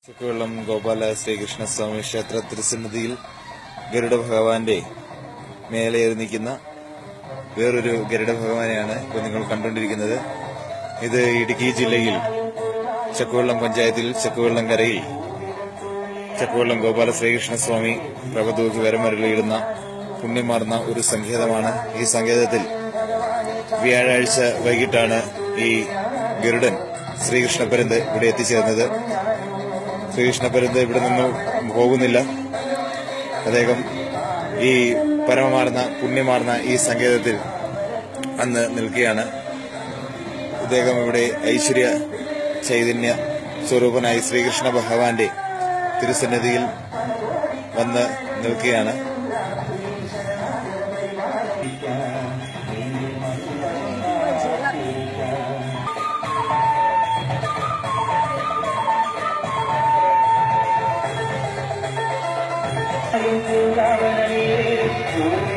ചക്കുവെള്ളം ഗോപാല ശ്രീകൃഷ്ണസ്വാമി ക്ഷേത്ര തിരുസന്നിധിയിൽ ഗരുഡ ഭഗവാന്റെ മേലേറി നിൽക്കുന്ന വേറൊരു ഗരുഡ ഭഗവാനെയാണ് ഇപ്പോൾ നിങ്ങൾ കണ്ടുകൊണ്ടിരിക്കുന്നത്. ഇത് ഇടുക്കി ജില്ലയിൽ ചക്കുവെള്ളം പഞ്ചായത്തിൽ ചക്കുവെള്ളം കരയിൽ ചക്കുവെള്ളം ഗോപാല ശ്രീകൃഷ്ണസ്വാമി പ്രഭതൂക്കി വരമരുളിയിടുന്ന പുണ്യമാർന്ന ഒരു സങ്കേതമാണ്. ഈ സങ്കേതത്തിൽ വ്യാഴാഴ്ച വൈകിട്ടാണ് ഈ ഗരുഡൻ ശ്രീകൃഷ്ണപരന്ത് ഇവിടെ എത്തിച്ചേർന്നത്. ശ്രീകൃഷ്ണപരന്ത് ഇവിടെ നിന്ന് പോകുന്നില്ല. അദ്ദേഹം ഈ പരമമാർന്ന പുണ്യമാർന്ന ഈ സങ്കേതത്തിൽ അന്ന് നിൽക്കുകയാണ്. ഇദ്ദേഹം ഇവിടെ ഐശ്വര്യ ചൈതന്യ സ്വരൂപനായി ശ്രീകൃഷ്ണ ഭഗവാന്റെ തിരുസന്നിധിയിൽ വന്ന് നിൽക്കുകയാണ്. ും